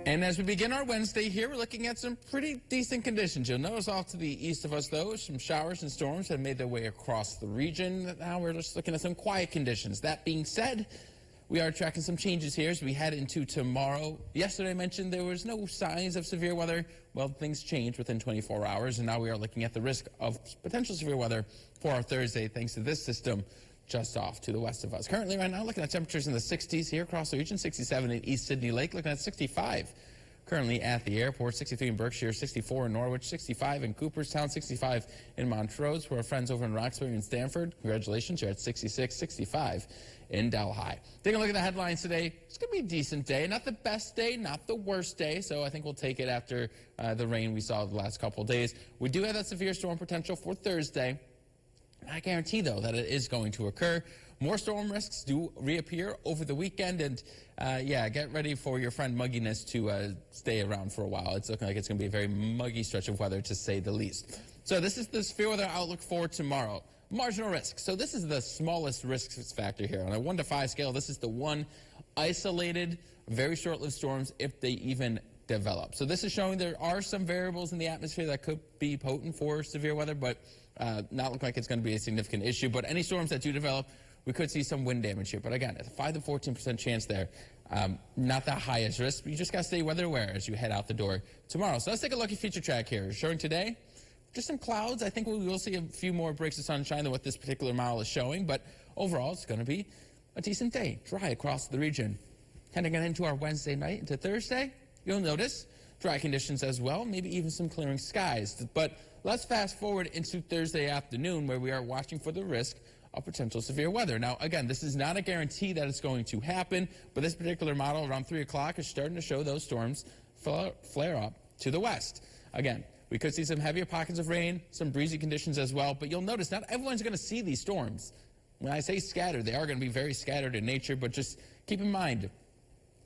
And as we begin our Wednesday here, we're looking at some pretty decent conditions. You'll notice off to the east of us, though, some showers and storms have made their way across the region. Now we're just looking at some quiet conditions. That being said, we are tracking some changes here as we head into tomorrow. Yesterday I mentioned there was no signs of severe weather. Well, things changed within 24 hours, and now we are looking at the risk of potential severe weather for our Thursday thanks to this system just off to the west of us. Currently, right now, looking at temperatures in the 60s here across the region, 67 in East Sydney Lake, looking at 65 currently at the airport, 63 in Berkshire, 64 in Norwich, 65 in Cooperstown, 65 in Montrose. For our friends over in Roxbury and Stamford, congratulations, you're at 66, 65 in Delhi. Taking a look at the headlines today, it's going to be a decent day. Not the best day, not the worst day, so I think we'll take it after the rain we saw the last couple of days. We do have that severe storm potential for Thursday. I guarantee, though, that it is going to occur. More storm risks do reappear over the weekend, and yeah, get ready for your friend mugginess to stay around for a while. It's looking like it's going to be a very muggy stretch of weather, to say the least. So this is the severe weather outlook for tomorrow. Marginal risk. So this is the smallest risk factor here. On a 1 to 5 scale, this is the one isolated, very short-lived storms, if they even develop. So this is showing there are some variables in the atmosphere that could be potent for severe weather, but not look like it's going to be a significant issue. But any storms that do develop, we could see some wind damage here. But again, it's a 5 to 14% chance there. Not the highest risk. You just got to stay weather aware as you head out the door tomorrow. So let's take a look at feature track here. Showing today, just some clouds. I think we will see a few more breaks of sunshine than what this particular model is showing. But overall, it's going to be a decent day. Dry across the region. Heading into our Wednesday night into Thursday, you'll notice dry conditions as well, maybe even some clearing skies. But let's fast forward into Thursday afternoon, where we are watching for the risk of potential severe weather. Now, again, this is not a guarantee that it's going to happen, but this particular model around 3 o'clock is starting to show those storms flare up to the west. Again, we could see some heavier pockets of rain, some breezy conditions as well, but you'll notice not everyone's going to see these storms. When I say scattered, they are going to be very scattered in nature, but just keep in mind,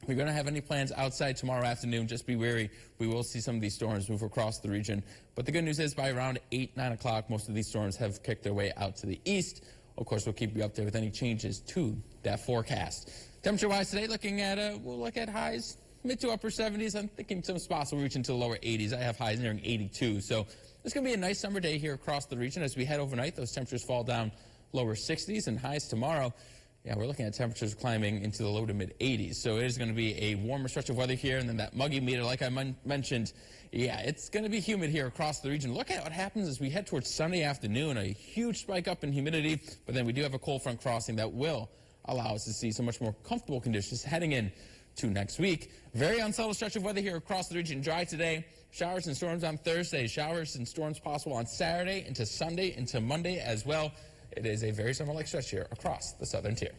if you're going to have any plans outside tomorrow afternoon, just be wary. We will see some of these storms move across the region. But the good news is by around 8, 9 o'clock, most of these storms have kicked their way out to the east. Of course, we'll keep you up there with any changes to that forecast. Temperature-wise today, we'll look at highs mid to upper 70s. I'm thinking some spots will reach into the lower 80s. I have highs nearing 82. So it's going to be a nice summer day here across the region. As we head overnight, those temperatures fall down lower 60s, and highs tomorrow, yeah, we're looking at temperatures climbing into the low to mid 80s. So it is going to be a warmer stretch of weather here, and then that muggy meter, like I mentioned, yeah, it's going to be humid here across the region. Look at what happens as we head towards Sunday afternoon, a huge spike up in humidity, but then we do have a cold front crossing that will allow us to see some much more comfortable conditions heading in to next week. Very unsettled stretch of weather here across the region. Dry today, showers and storms on Thursday, showers and storms possible on Saturday into Sunday into Monday as well. It is a very summer-like stretch here across the southern tier.